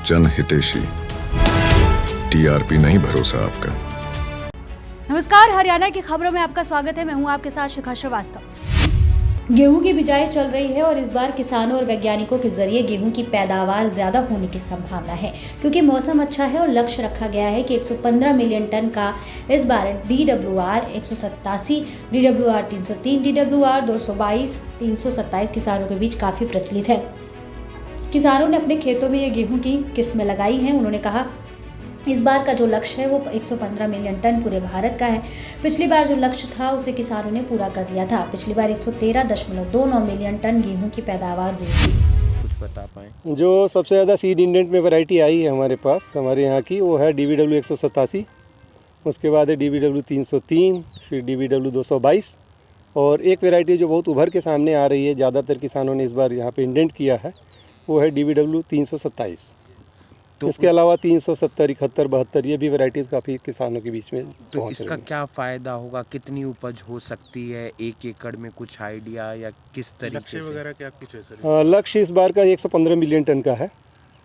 जन हितेशी, टीआरपी नहीं भरोसा आपका। नमस्कार, हरियाणा की खबरों में आपका स्वागत है। मैं हूं आपके साथ शिखा श्रीवास्तव। गेहूं की बिजाई चल रही है और इस बार किसानों और वैज्ञानिकों के जरिए गेहूं की पैदावार ज्यादा होने की संभावना है, क्योंकि मौसम अच्छा है और लक्ष्य रखा गया है कि 115 मिलियन टन का इस बार DWR 187, DWR 303, DWR 222, 327 किसानों के बीच काफी प्रचलित है। किसानों ने अपने खेतों में ये गेहूं की किस्में लगाई हैं। उन्होंने कहा इस बार का जो लक्ष्य है वो 115 मिलियन टन पूरे भारत का है। पिछली बार जो लक्ष्य था उसे किसानों ने पूरा कर लिया था। पिछली बार 113.29 मिलियन टन गेहूं की पैदावार हुई थी। कुछ बता पाएँ? जो सबसे ज़्यादा सीड इंडेंट में वैरायटी आई है हमारे पास, हमारे यहाँ की, वो है DBW 187, उसके बाद है DBW 303, फिर DBW 222, और एक वैरायटी जो बहुत उभर के सामने आ रही है, ज़्यादातर किसानों ने इस बार यहाँ पे इंडेंट किया है, वो है DBW 327। तो इसके अलावा 370, 71, 72 ये भी वैराइटीज़ काफ़ी किसानों के बीच में तो पहुँच इसका रही हैं। क्या फ़ायदा होगा? कितनी उपज हो सकती है 1 एकड़ में? कुछ आइडिया या किस तरीके लक्ष्य से? वगैरह क्या कुछ ऐसा? लक्ष्य इस बार का 115 मिलियन टन का है,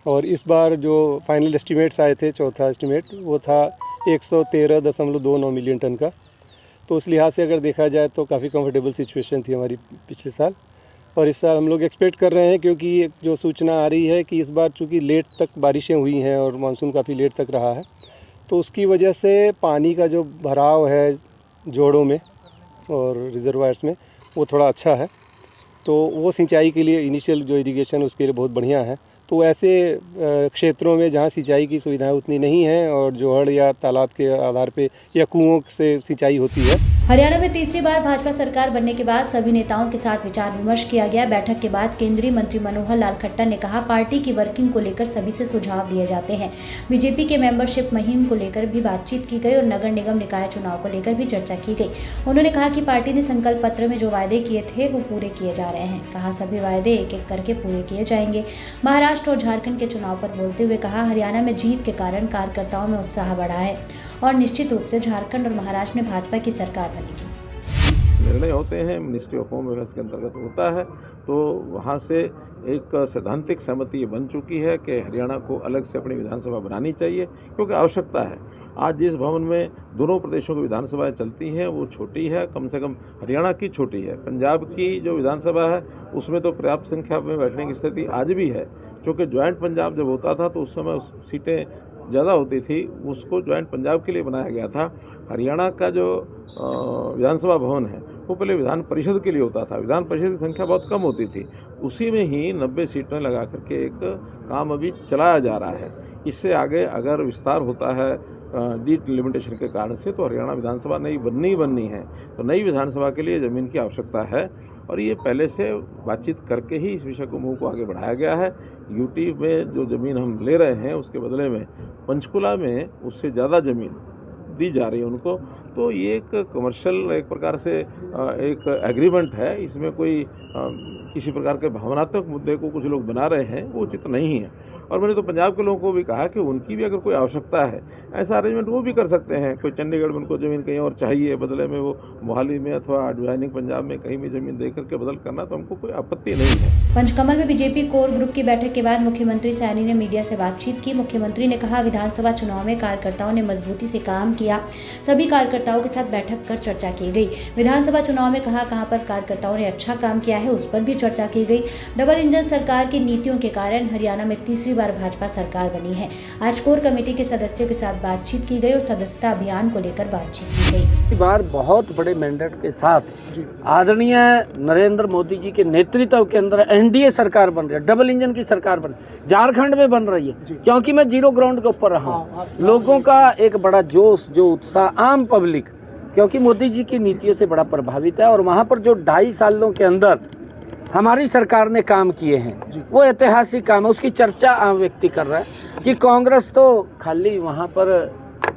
और इस बार जो फाइनल एस्टिमेट्स आए थे, चौथा एस्टिमेट, वो था 113.29 मिलियन टन का। तो उस लिहाज से अगर देखा जाए तो काफ़ी कंफर्टेबल सिचुएशन थी हमारी पिछले साल, और इस साल हम लोग एक्सपेक्ट कर रहे हैं, क्योंकि एक जो सूचना आ रही है कि इस बार चूँकि लेट तक बारिशें हुई हैं और मानसून काफ़ी लेट तक रहा है, तो उसकी वजह से पानी का जो भराव है जोड़ों में और रिजर्वायर्स में वो थोड़ा अच्छा है। तो वो सिंचाई के लिए इनिशियल जो इरिगेशन उसके लिए बहुत बढ़िया है। तो ऐसे क्षेत्रों में जहाँ सिंचाई की सुविधाएं उतनी नहीं हैं और जोहड़ या तालाब के आधार पे या कुओं से सिंचाई होती है। हरियाणा में तीसरी बार भाजपा सरकार बनने के बाद सभी नेताओं के साथ विचार विमर्श किया गया। बैठक के बाद केंद्रीय मंत्री मनोहर लाल खट्टर ने कहा, पार्टी की वर्किंग को लेकर सभी से सुझाव लिए जाते हैं। बीजेपी के मेंबरशिप मुहिम को लेकर भी बातचीत की गई और नगर निगम निकाय चुनाव को लेकर भी चर्चा की गई। उन्होंने कहा कि पार्टी ने संकल्प पत्र में जो वायदे किए थे वो पूरे किए जा रहे हैं। कहा सभी वायदे एक एक करके पूरे किए जाएंगे। महाराष्ट्र और झारखंड के चुनाव पर बोलते हुए कहा, हरियाणा में जीत के कारण कार्यकर्ताओं में उत्साह बढ़ा है और निश्चित रूप से झारखंड और महाराष्ट्र में भाजपा की सरकार बनेगी। निर्णय होते हैं मिनिस्ट्री ऑफ होम अफेयर्स के अंतर्गत होता है, तो वहाँ से एक सैद्धांतिक सहमति बन चुकी है कि हरियाणा को अलग से अपनी विधानसभा बनानी चाहिए, क्योंकि आवश्यकता है। आज जिस भवन में दोनों प्रदेशों की विधानसभाएं चलती हैं वो छोटी है, कम से कम हरियाणा की छोटी है। पंजाब की जो विधानसभा है उसमें तो पर्याप्त संख्या में बैठने की स्थिति आज भी है, क्योंकि ज्वाइंट पंजाब जब होता था तो उस समय सीटें ज़्यादा होती थी, उसको ज्वाइंट पंजाब के लिए बनाया गया था। हरियाणा का जो विधानसभा भवन है वो पहले विधान परिषद के लिए होता था। विधान परिषद की संख्या बहुत कम होती थी, उसी में ही 90 सीटें लगा करके एक काम अभी चलाया जा रहा है। इससे आगे अगर विस्तार होता है डिलिमिटेशन के कारण से, तो हरियाणा विधानसभा नई बननी है। तो नई विधानसभा के लिए ज़मीन की आवश्यकता है, और ये पहले से बातचीत करके ही इस विषय को मुँह को आगे बढ़ाया गया है। यूटी में जो ज़मीन हम ले रहे हैं उसके बदले में पंचकुला में उससे ज़्यादा ज़मीन दी जा रही है उनको। तो ये एक कमर्शियल एक प्रकार से एक एग्रीमेंट है, इसमें कोई किसी प्रकार के भावनात्मक मुद्दे को कुछ लोग बना रहे हैं, वो उचित नहीं है। और मैंने तो पंजाब के लोगों को भी कहा कि उनकी भी अगर कोई आवश्यकता है, ऐसा अरेंजमेंट वो भी कर सकते हैं। कोई चंडीगढ़ में उनको ज़मीन कहीं और चाहिए, बदले में वो मोहाली में अथवा एडजॉइनिंग पंजाब में कहीं भी ज़मीन दे करके बदल करना, तो हमको कोई आपत्ति नहीं है। पंचकमल में बीजेपी कोर ग्रुप की बैठक के बाद मुख्यमंत्री सैनी ने मीडिया से बातचीत की। मुख्यमंत्री ने कहा, विधानसभा चुनाव में कार्यकर्ताओं ने मजबूती से काम किया। सभी कार्यकर्ताओं के साथ बैठक कर चर्चा की गई। विधानसभा चुनाव में कहां पर कार्यकर्ताओं ने अच्छा काम किया है उस पर भी चर्चा की गई। डबल इंजन सरकार की नीतियों के कारण हरियाणा में तीसरी बार भाजपा सरकार बनी है। आज कोर कमेटी के सदस्यों के साथ बातचीत की गई और सदस्यता अभियान को लेकर बातचीत की गई। इस बार बहुत बड़े मैंडेट के साथ आदरणीय नरेंद्र मोदी जी के नेतृत्व के अंदर एनडीए सरकार बन रही है, डबल इंजन की सरकार बन रही है, झारखंड में बन रही है। क्योंकि मैं जीरो ग्राउंड के ऊपर रहा हूँ, लोगों का एक बड़ा जोश, जो उत्साह, आम पब्लिक क्योंकि मोदी जी की नीतियों से बड़ा प्रभावित है, और वहाँ पर जो 2.5 सालों के अंदर हमारी सरकार ने काम किए हैं वो ऐतिहासिक काम है। उसकी चर्चा आम व्यक्ति कर रहा है कि कांग्रेस तो खाली वहाँ पर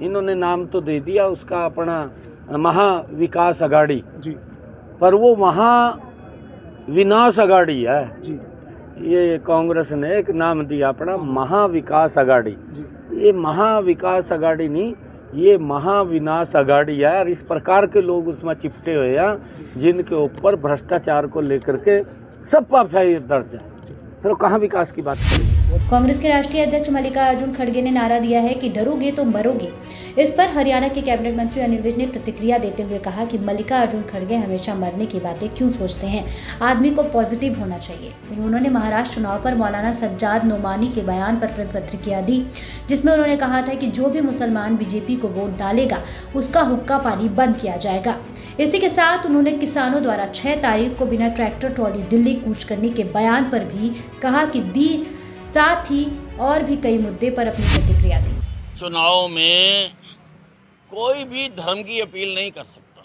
इन्होंने नाम तो दे दिया उसका अपना महाविकास अघाड़ी, पर वो महाविनाश अघाड़ी है। ये कांग्रेस ने एक नाम दिया अपना महाविकास अघाड़ी। ये महाविकास अघाड़ी नहीं, ये महाविनाश अघाड़ी है। और इस प्रकार के लोग उसमें चिपटे हुए हैं जिनके ऊपर भ्रष्टाचार को लेकर के सब पर एफआईआर दर्ज है, फिर कहाँ विकास की बात करेंगे। कांग्रेस के राष्ट्रीय अध्यक्ष मल्लिकार्जुन खड़गे ने नारा दिया है कि डरोगे तो मरोगे। इस पर हरियाणा के कैबिनेट मंत्री अनिल विज ने प्रतिक्रिया देते हुए कहा कि मल्लिकार्जुन खड़गे हमेशा मरने की बातें क्यों सोचते हैं, आदमी को पॉजिटिव होना चाहिए। वहीं उन्होंने महाराष्ट्र चुनाव पर मौलाना सज्जाद नोमानी के बयान पर प्रतिक्रिया दी, जिसमें उन्होंने कहा था कि जो भी मुसलमान बीजेपी को वोट डालेगा उसका हुक्का पानी बंद किया जाएगा। इसी के साथ उन्होंने किसानों द्वारा 6 तारीख को बिना ट्रैक्टर ट्रॉली दिल्ली कूच करने के बयान पर भी कहा कि साथ ही और भी कई मुद्दे पर अपनी प्रतिक्रिया दी। चुनाव में कोई भी धर्म की अपील नहीं कर सकता।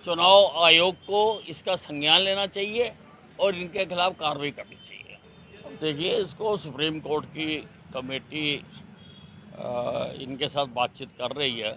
चुनाव आयोग को इसका संज्ञान लेना चाहिए और इनके खिलाफ कार्रवाई करनी चाहिए। अब देखिए, इसको सुप्रीम कोर्ट की कमेटी इनके साथ बातचीत कर रही है।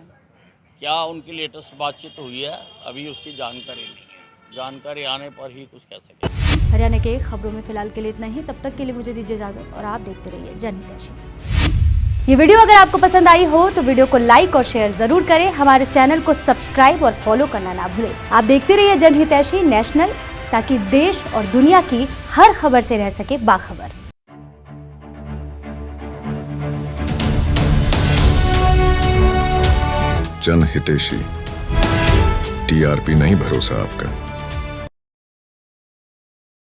क्या उनकी लेटेस्ट बातचीत हुई है, अभी उसकी जानकारी नहीं है। जानकारी आने पर ही कुछ कह सकें। हरियाणा के खबरों में फिलहाल के लिए इतना ही। तब तक के लिए मुझे दीजिए इजाजत और आप देखते रहिए जनहितैषी। ये वीडियो अगर आपको पसंद आई हो तो वीडियो को लाइक और शेयर जरूर करें। हमारे चैनल को सब्सक्राइब और फॉलो करना ना भूलें। आप देखते रहिए जनहितैषी नेशनल, ताकि देश और दुनिया की हर खबर से रह सके बाखबर। जनहितैषी, टीआरपी नहीं भरोसा आपका।